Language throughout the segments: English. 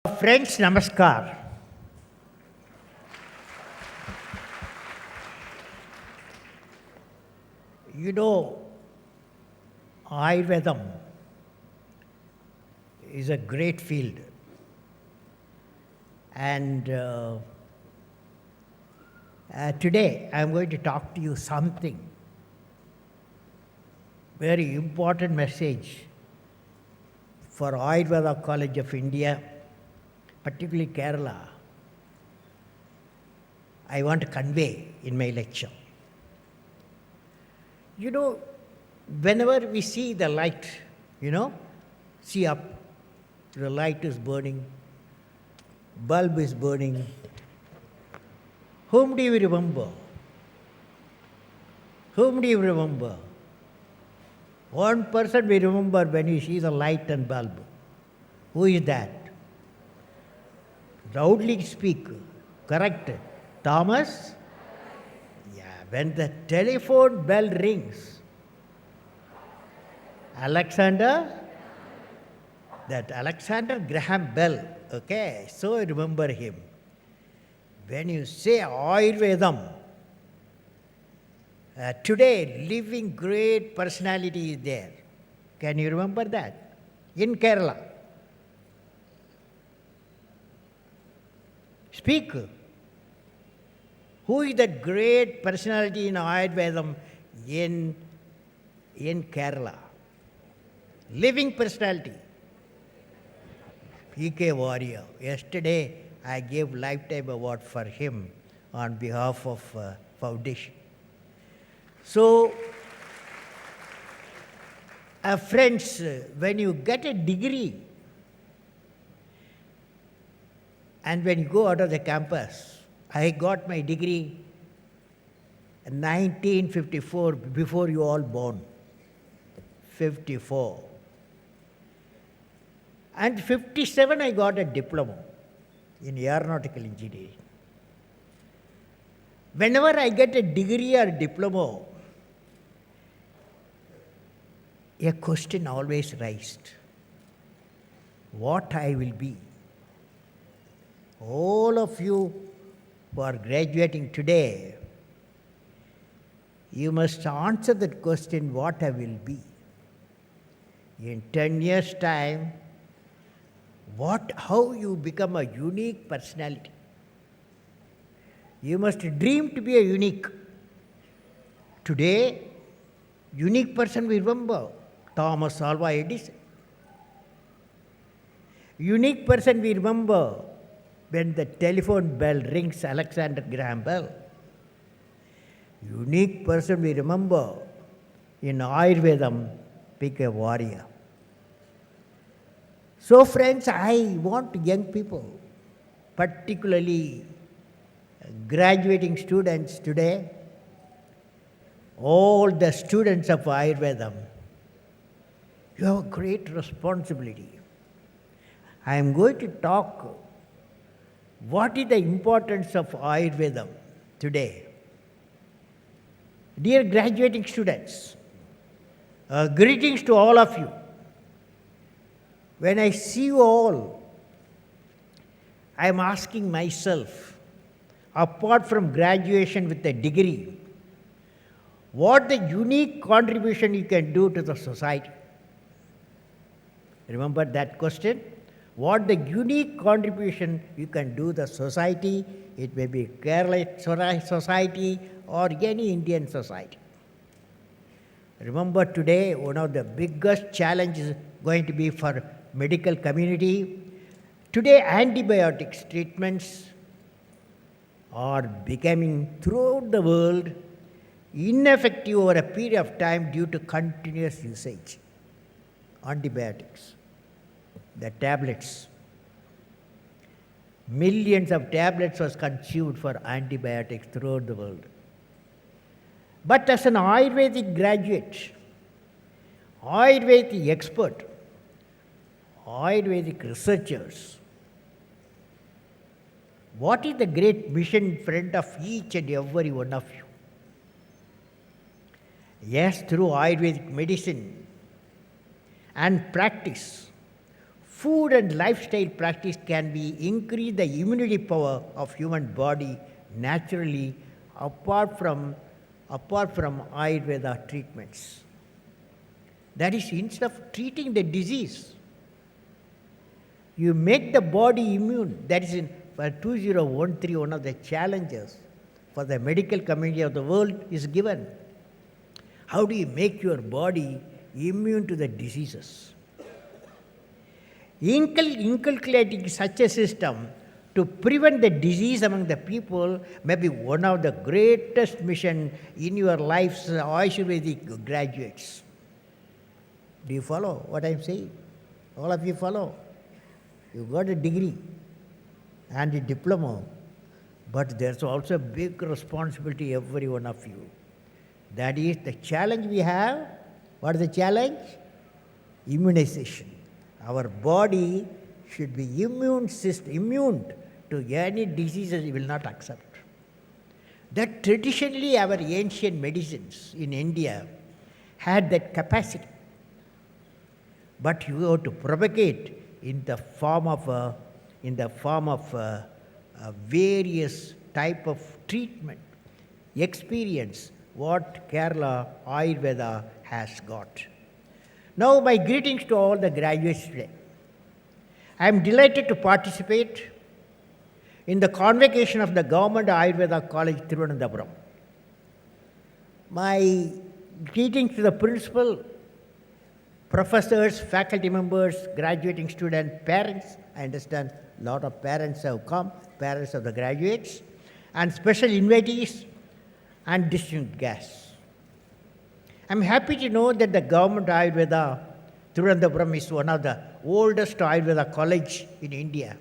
Friends, Namaskar. You know, Ayurvedam is a great field. And today I'm going to talk to you something very important message for Ayurveda College of India, particularly Kerala. I want to convey in my lecture. You know, whenever we see the light, see up, the light is burning, bulb is burning. Whom do you remember? Whom do you remember? One person we remember when you see the light and bulb. Who is that? Loudly speak. Correct. Thomas? Yeah, when the telephone bell rings. Alexander? That Alexander Graham Bell. Okay, so remember him. When you say Ayurvedam, today living great personality is there. Can you remember that? In Kerala. Speak. Who is that great personality in Ayurvedam in Kerala? Living personality. P.K. Warrior. Yesterday I gave lifetime award for him on behalf of foundation. So, friends, when you get a degree and when you go out of the campus, I got my degree in 1954, before you all born. 54. And 57 I got a diploma in aeronautical engineering. Whenever I get a degree or diploma, a question always raised. What I will be? All of you who are graduating today, you must answer that question, what I will be. In 10 years' time, how you become a unique personality. You must dream to be a unique. Today, unique person we remember, Thomas Alva Edison. Unique person we remember when the telephone bell rings, Alexander Graham Bell. Unique person we remember in Ayurvedam, P.K. Warrior. So friends, I want young people, particularly graduating students today, all the students of Ayurvedam, you have a great responsibility. I am going to talk what is the importance of Ayurvedam today. Dear graduating students, greetings to all of you. When I see you all, I am asking myself, apart from graduation with a degree, what the unique contribution you can do to the society? Remember that question? What the unique contribution you can do to the society? It may be Kerala society or any Indian society. Remember today, one of the biggest challenges is going to be for medical community. Today, antibiotics treatments are becoming throughout the world ineffective over a period of time due to continuous usage. Antibiotics, the tablets. Millions of tablets was consumed for antibiotics throughout the world. But as an Ayurvedic graduate, Ayurvedic expert, Ayurvedic researchers, what is the great mission in front of each and every one of you? Yes, through Ayurvedic medicine and practice, food and lifestyle practice can be increase the immunity power of human body naturally apart from Ayurveda treatments. That is, instead of treating the disease, you make the body immune. That is, for 2013, one of the challenges for the medical community of the world is given. How do you make your body immune to the diseases? Inculcating such a system to prevent the disease among the people may be one of the greatest mission in your life's Ayurvedic graduates. Do you follow what I am saying? All of you follow. You got a degree and a diploma, but there's also a big responsibility, every one of you. That is the challenge we have. What is the challenge? Immunization. Our body should be immune to any diseases it will not accept. That traditionally our ancient medicines in India had that capacity. But you have to propagate in the form of various type of treatment, experience what Kerala Ayurveda has got. Now my greetings to all the graduates today. I am delighted to participate in the convocation of the Government Ayurveda College, Thiruvananthapuram. My greetings to the principal, professors, faculty members, graduating students, parents. I understand a lot of parents have come, parents of the graduates, and special invitees and distinguished guests. I am happy to know that the Government Ayurveda Thiruvananthapuram is one of the oldest Ayurveda college in India.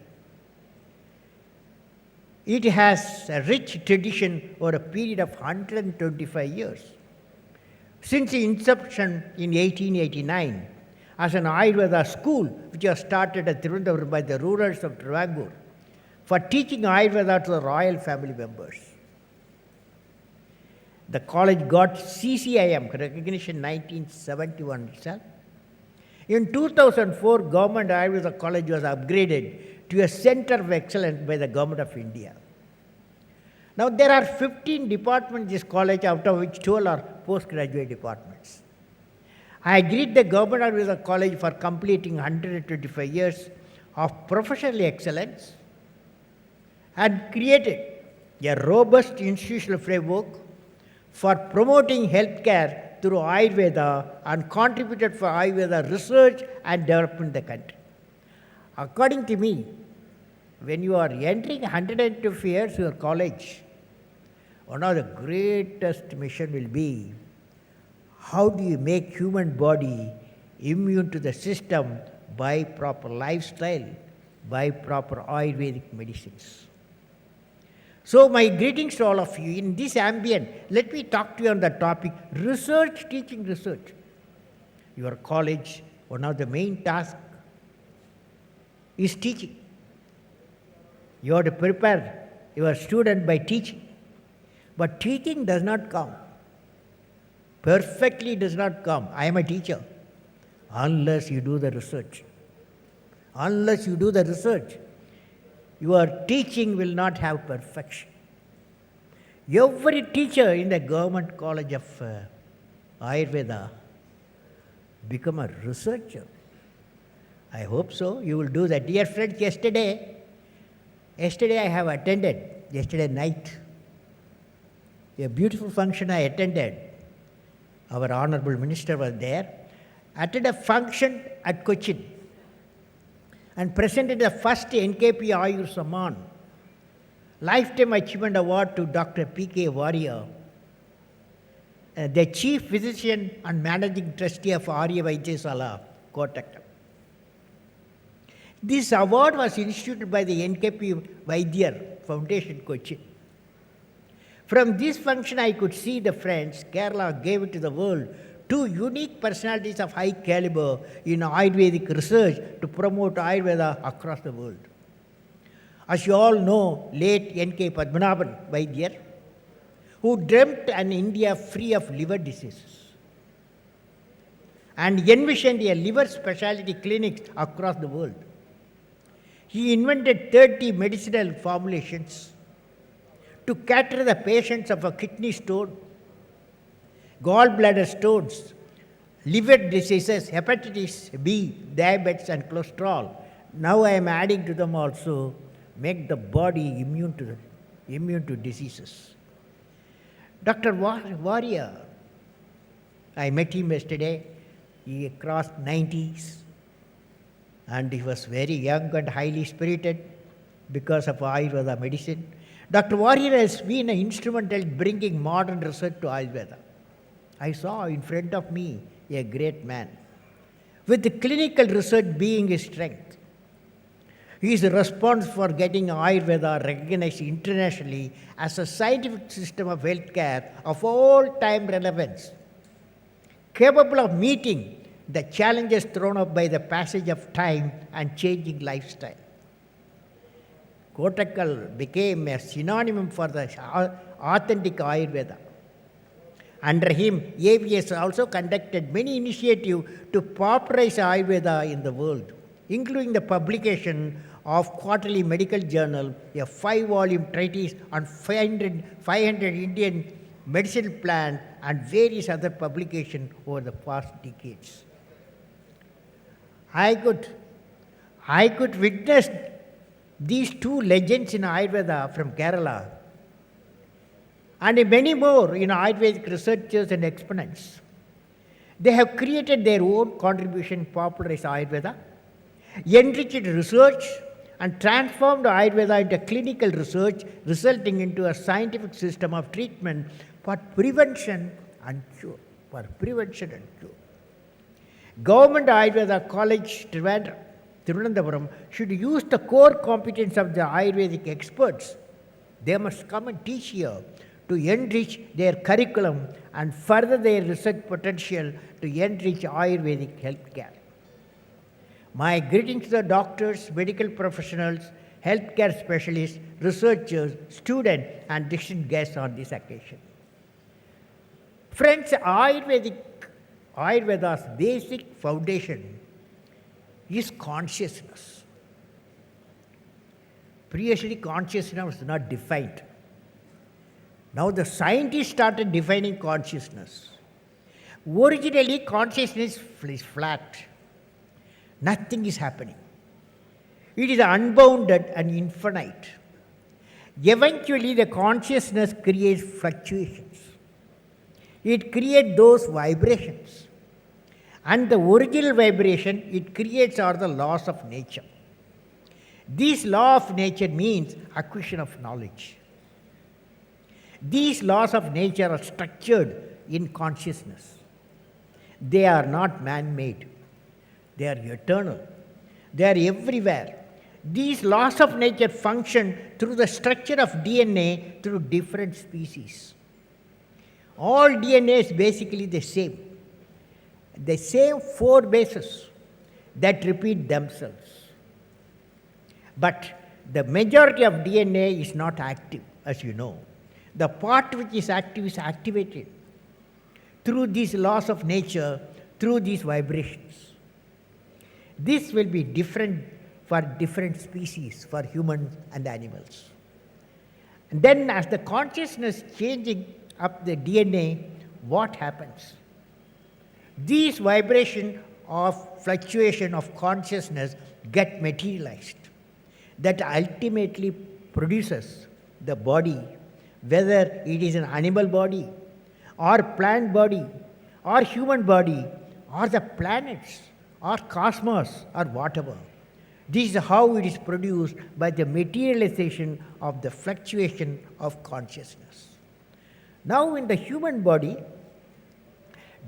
It has a rich tradition over a period of 125 years. Since the inception in 1889 as an Ayurveda school, which was started at Thiruvananthapuram by the rulers of Travancore for teaching Ayurveda to the royal family members. The college got CCIM recognition in 1971 itself. In 2004, Government Ayurveda College was upgraded to a center of excellence by the Government of India. Now there are 15 departments in this college, out of which 12 are postgraduate departments. I greet the Government Ayurveda College for completing 125 years of professional excellence and created a robust institutional framework for promoting healthcare through Ayurveda and contributed for Ayurveda research and development in the country. According to me, when you are entering 125 years your college, one of the greatest mission will be how do you make human body immune to the system by proper lifestyle, by proper Ayurvedic medicines. So my greetings to all of you. In this ambient, let me talk to you on the topic research, teaching research. Your college, one of the main tasks is teaching. You have to prepare your student by teaching. But teaching does not come. Perfectly does not come. I am a teacher. Unless you do the research. Unless you do the research, your teaching will not have perfection. Every teacher in the Government College of Ayurveda become a researcher. I hope so. You will do that. Dear friends, yesterday I have attended, yesterday night, a beautiful function I attended. Our Honorable Minister was there. Attended a function at Cochin and presented the first NKP Ayur Samman Lifetime Achievement Award to Dr. P.K. Varia, the Chief Physician and Managing Trustee of Arya Vaidyasala, Kotak. This award was instituted by the NKP Vaidyar Foundation, Cochin. From this function, I could see the friends, Kerala gave it to the world, two unique personalities of high caliber in Ayurvedic research to promote Ayurveda across the world. As you all know, late N.K. Padmanabhan Vaidyar, who dreamt an India free of liver diseases and envisioned a liver specialty clinics across the world. He invented 30 medicinal formulations to cater the patients of a kidney stone, gallbladder stones, liver diseases, hepatitis B, diabetes, and cholesterol. Now I am adding to them also, make the body immune to diseases. Dr. Warrior, I met him yesterday. He crossed 90s and he was very young and highly spirited because of Ayurveda medicine. Dr. Warrior has been instrumental in bringing modern research to Ayurveda. I saw in front of me a great man, with the clinical research being his strength. He is responsible for getting Ayurveda recognized internationally as a scientific system of healthcare of all time relevance, capable of meeting the challenges thrown up by the passage of time and changing lifestyle. Kottakkal became a synonym for the authentic Ayurveda. Under him, AVS also conducted many initiatives to popularize Ayurveda in the world, including the publication of Quarterly Medical Journal, a 5-volume treatise on 500 Indian medicinal plants, and various other publications over the past decades. I could witness these two legends in Ayurveda from Kerala and many more Ayurvedic researchers and exponents. They have created their own contribution to popularize Ayurveda, enriched research, and transformed Ayurveda into clinical research, resulting into a scientific system of treatment for prevention and cure. Government Ayurveda College Thiruvananthapuram should use the core competence of the Ayurvedic experts. They must come and teach here to enrich their curriculum and further their research potential to enrich Ayurvedic healthcare. My greetings to the doctors, medical professionals, healthcare specialists, researchers, students, and distinguished guests on this occasion. Friends, Ayurveda's basic foundation is consciousness. Previously, consciousness was not defined. Now the scientists started defining consciousness. Originally, consciousness is flat. Nothing is happening. It is unbounded and infinite. Eventually, the consciousness creates fluctuations. It creates those vibrations. And the original vibration it creates are the laws of nature. This law of nature means acquisition of knowledge. These laws of nature are structured in consciousness. They are not man-made. They are eternal. They are everywhere. These laws of nature function through the structure of DNA through different species. All DNA is basically the same 4 bases that repeat themselves. But the majority of DNA is not active, as you know. The part which is active is activated through these laws of nature, through these vibrations. This will be different for different species, for humans and animals. And then as the consciousness changing up the DNA, what happens? These vibrations of fluctuation of consciousness get materialized. That ultimately produces the body, whether it is an animal body, or plant body, or human body, or the planets, or cosmos, or whatever. This is how it is produced by the materialization of the fluctuation of consciousness. Now in the human body,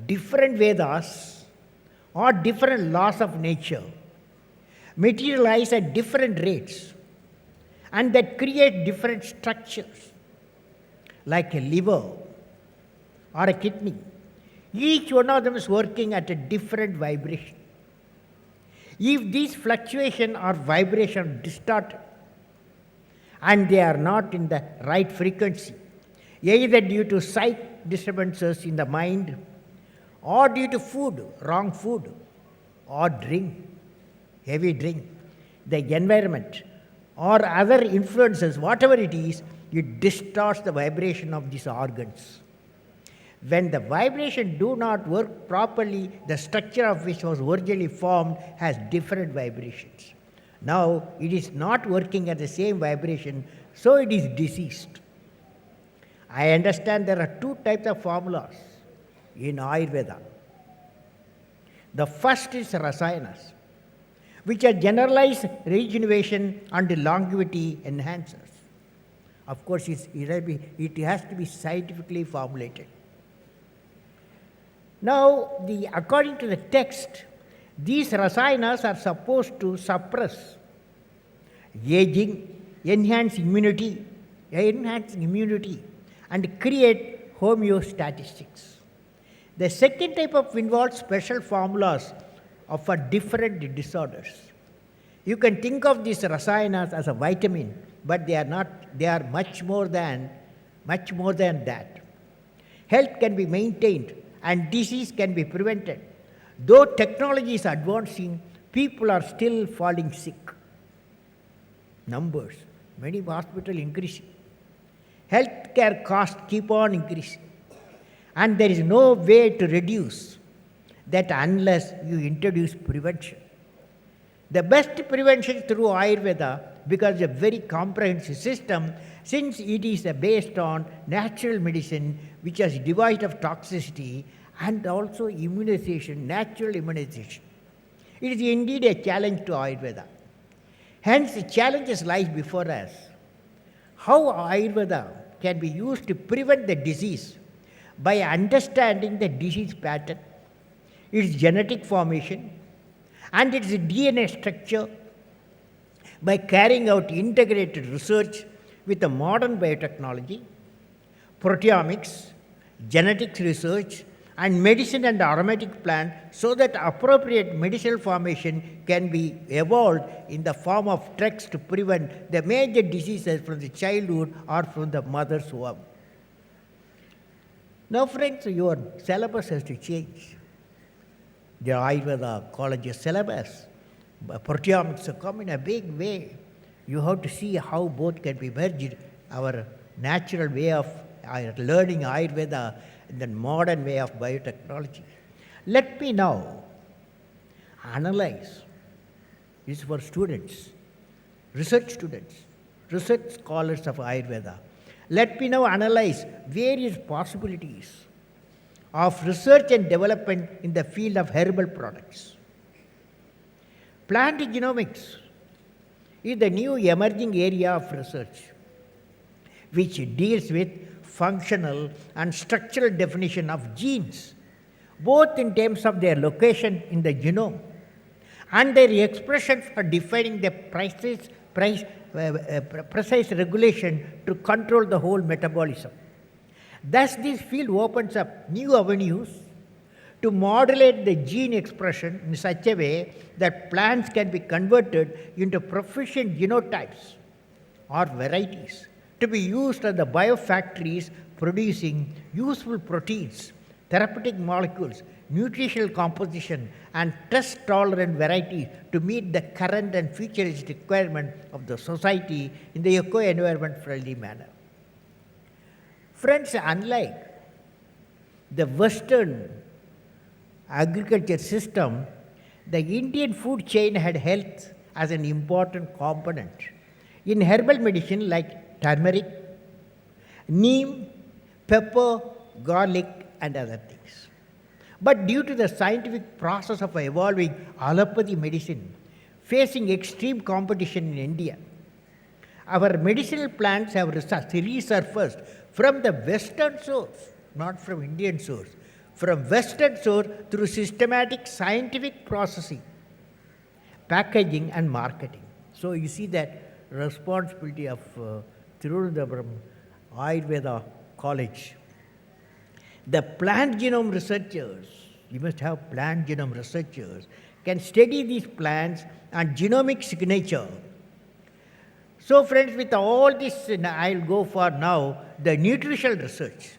different Vedas or different laws of nature materialize at different rates and that create different structures, like a liver or a kidney. Each one of them is working at a different vibration. If these fluctuation or vibration distorted and they are not in the right frequency, either due to sight disturbances in the mind or due to food, wrong food, or drink, heavy drink, the environment, or other influences, whatever it is, it distorts the vibration of these organs. When the vibration do not work properly, the structure of which was originally formed has different vibrations. Now it is not working at the same vibration, so it is diseased. I understand there are two types of formulas in Ayurveda. The first is rasayanas, which are generalized regeneration and longevity enhancers. Of course, it has to be scientifically formulated. Now, according to the text, these rasayanas are supposed to suppress aging, enhance immunity, and create homeostatistics. The second type of involves special formulas for different disorders. You can think of these rasayanas as a vitamin, but they are not. They are much more than that. Health can be maintained and disease can be prevented. Though technology is advancing, people are still falling sick. Numbers, many hospitals increasing. Healthcare costs keep on increasing. And there is no way to reduce that unless you introduce prevention. The best prevention is through Ayurveda, because it's a very comprehensive system, since it is based on natural medicine which is devoid of toxicity and also immunization, natural immunization. It is indeed a challenge to Ayurveda. Hence, the challenges lie before us. How Ayurveda can be used to prevent the disease by understanding the disease pattern, its genetic formation, and its DNA structure, by carrying out integrated research with the modern biotechnology, proteomics, genetics research, and medicine and aromatic plant, so that appropriate medicinal formation can be evolved in the form of drugs to prevent the major diseases from the childhood or from the mother's womb. Now, friends, your syllabus has to change. The Ayurveda college syllabus, proteomics have come in a big way. You have to see how both can be merged, our natural way of learning Ayurveda and the modern way of biotechnology. Let me now analyze. This is for students, research scholars of Ayurveda. Let me now analyze various possibilities of research and development in the field of herbal products. Plant genomics is the new emerging area of research which deals with functional and structural definition of genes, both in terms of their location in the genome and their expression for defining the precise regulation to control the whole metabolism. Thus, this field opens up new avenues to modulate the gene expression in such a way that plants can be converted into proficient genotypes or varieties to be used at the biofactories producing useful proteins, therapeutic molecules, nutritional composition, and stress-tolerant varieties to meet the current and futuristic requirement of the society in the eco-environment friendly manner. Friends, unlike the Western agriculture system, the Indian food chain had health as an important component. In herbal medicine like turmeric, neem, pepper, garlic, and other things. But due to the scientific process of evolving allopathy medicine, facing extreme competition in India, our medicinal plants have resurfaced from the Western source, not from Indian source, from Western source through systematic scientific processing, packaging, and marketing. So you see that responsibility of Tirunelveli Ayurveda College. The plant genome researchers, you must have plant genome researchers, can study these plants and genomic signature. So friends, with all this, I'll go for now the nutritional research.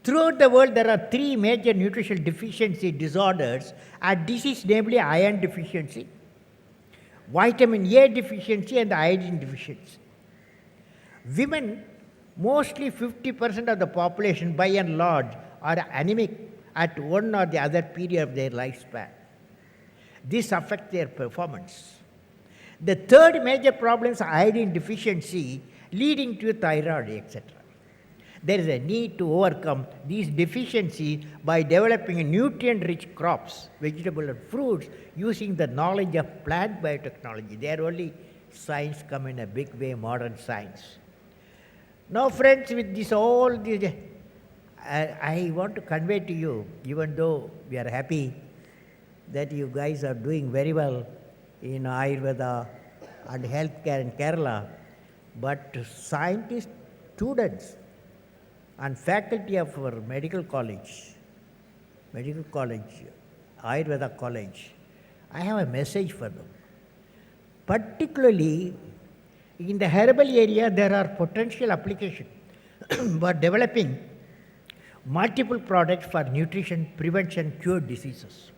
Throughout the world, there are three major nutritional deficiency disorders and disease, namely iron deficiency, vitamin A deficiency and iodine deficiency. Women, mostly 50% of the population by and large, are anemic at one or the other period of their lifespan. This affects their performance. The third major problem is iodine deficiency leading to thyroid, etc. There is a need to overcome these deficiencies by developing nutrient-rich crops, vegetables and fruits using the knowledge of plant biotechnology. There only science come in a big way, modern science. Now friends, with this all this, I want to convey to you, even though we are happy that you guys are doing very well in Ayurveda and healthcare in Kerala, but scientists, students and faculty of our medical college, Ayurveda college, I have a message for them. Particularly in the herbal area, there are potential applications for developing multiple products for nutrition, prevention, cure diseases.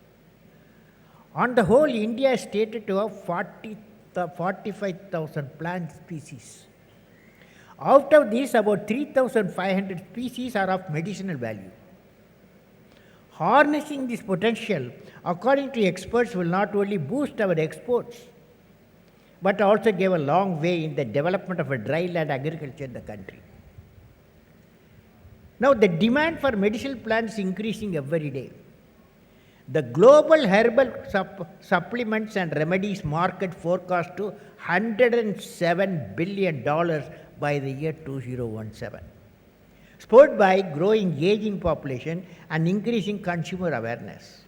On the whole, India is stated to have 45,000 plant species. Out of these, about 3,500 species are of medicinal value. Harnessing this potential, according to experts, will not only boost our exports, but also give a long way in the development of a dry land agriculture in the country. Now, the demand for medicinal plants is increasing every day. The global herbal supplements and remedies market forecast to $107 billion by the year 2017, spurred by growing aging population and increasing consumer awareness.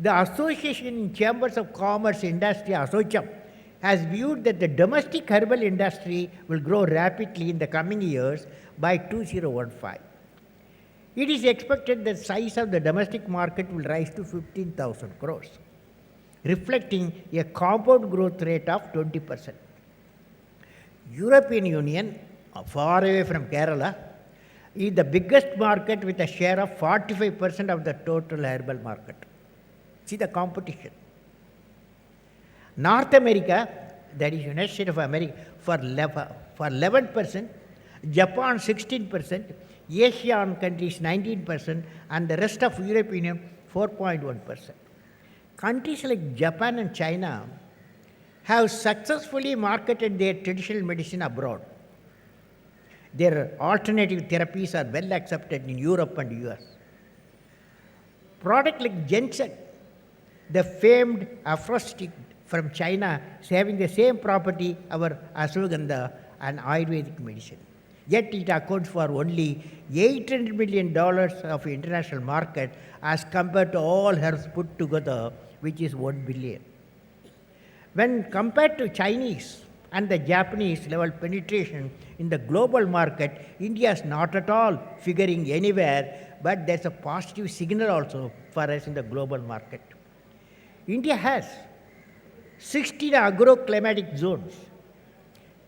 The Association in Chambers of Commerce Industry, ASSOCHAM, has viewed that the domestic herbal industry will grow rapidly in the coming years by 2015. It is expected that the size of the domestic market will rise to 15,000 crores, reflecting a compound growth rate of 20%. European Union, far away from Kerala, is the biggest market with a share of 45% of the total herbal market. See the competition. North America, that is United States of America, for 11%, Japan 16%, Asian countries 19%, and the rest of European Union 4.1%. Countries like Japan and China have successfully marketed their traditional medicine abroad. Their alternative therapies are well accepted in Europe and US. Product like ginseng, the famed aphrodisiac from China, is having the same property our ashwagandha and Ayurvedic medicine. Yet it accounts for only $800 million of international market as compared to all herbs put together, which is $1 billion. When compared to Chinese and the Japanese level penetration in the global market, India is not at all figuring anywhere, but there's a positive signal also for us in the global market. India has 16 agroclimatic zones,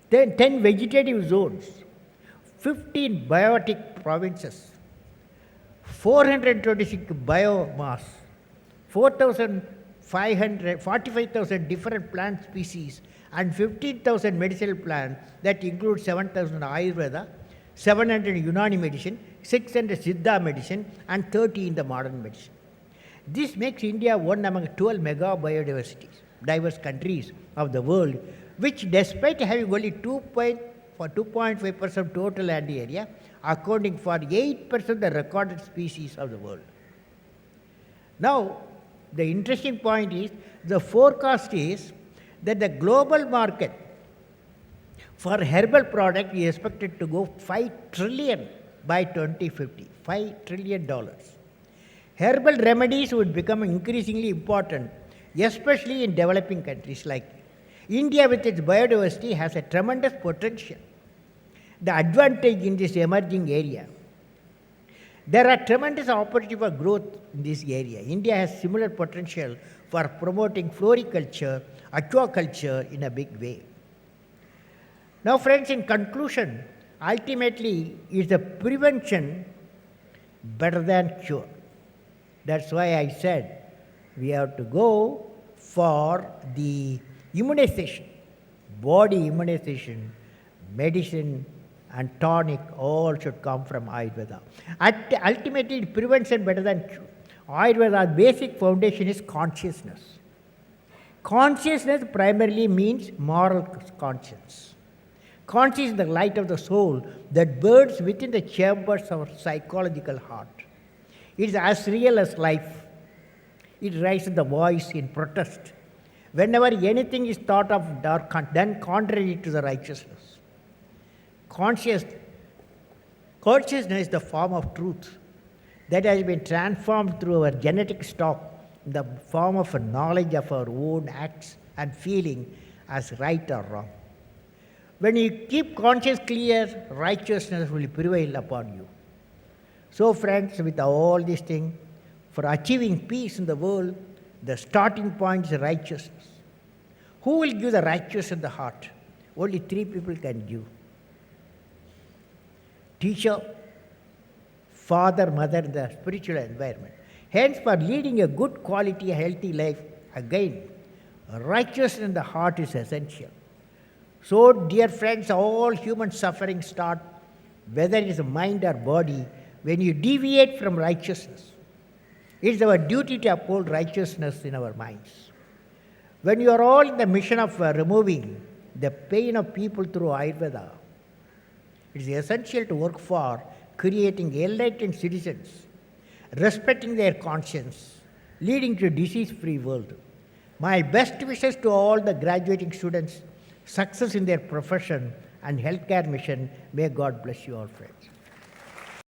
10 vegetative zones, 15 biotic provinces, 426 biomass, 45,000 different plant species, and 15,000 medicinal plants that include 7,000 Ayurveda, 700 Unani medicine, 600 Siddha medicine, and 30 in the modern medicine. This makes India one among 12 mega diverse countries of the world, which despite having only 2.5% total land area, accounting for 8% of the recorded species of the world. Now, the interesting point is, the forecast is that the global market for herbal product is expected to go $5 trillion by 2050, $5 trillion. Herbal remedies would become increasingly important, especially in developing countries like India. With its biodiversity has a tremendous potential. The advantage in this emerging area, there are tremendous opportunities for growth in this area. India has similar potential for promoting floriculture, aquaculture in a big way. Now friends, in conclusion, ultimately is the prevention better than cure. That's why I said we have to go for the Immunization, body immunization, medicine, and tonic all should come from Ayurveda. Ultimately, prevention better than cure. Ayurveda's basic foundation is consciousness. Consciousness primarily means moral conscience. Conscience is the light of the soul that burns within the chambers of our psychological heart. It is as real as life. It raises the voice in protest whenever anything is thought of or done contrary to the righteousness. Consciousness is the form of truth that has been transformed through our genetic stock in the form of a knowledge of our own acts and feeling as right or wrong. When you keep conscience clear, righteousness will prevail upon you. So, friends, with all these things, for achieving peace in the world, the starting point is righteousness. Who will give the righteousness in the heart? Only three people can give: teacher, father, mother, in the spiritual environment. Hence, for leading a good quality, healthy life, again, righteousness in the heart is essential. So, dear friends, all human suffering start, whether it is mind or body, when you deviate from righteousness. It is our duty to uphold righteousness in our minds. When you are all in the mission of removing the pain of people through Ayurveda, it is essential to work for creating enlightened citizens, respecting their conscience, leading to a disease-free world. My best wishes to all the graduating students, success in their profession and healthcare mission. May God bless you all, friends.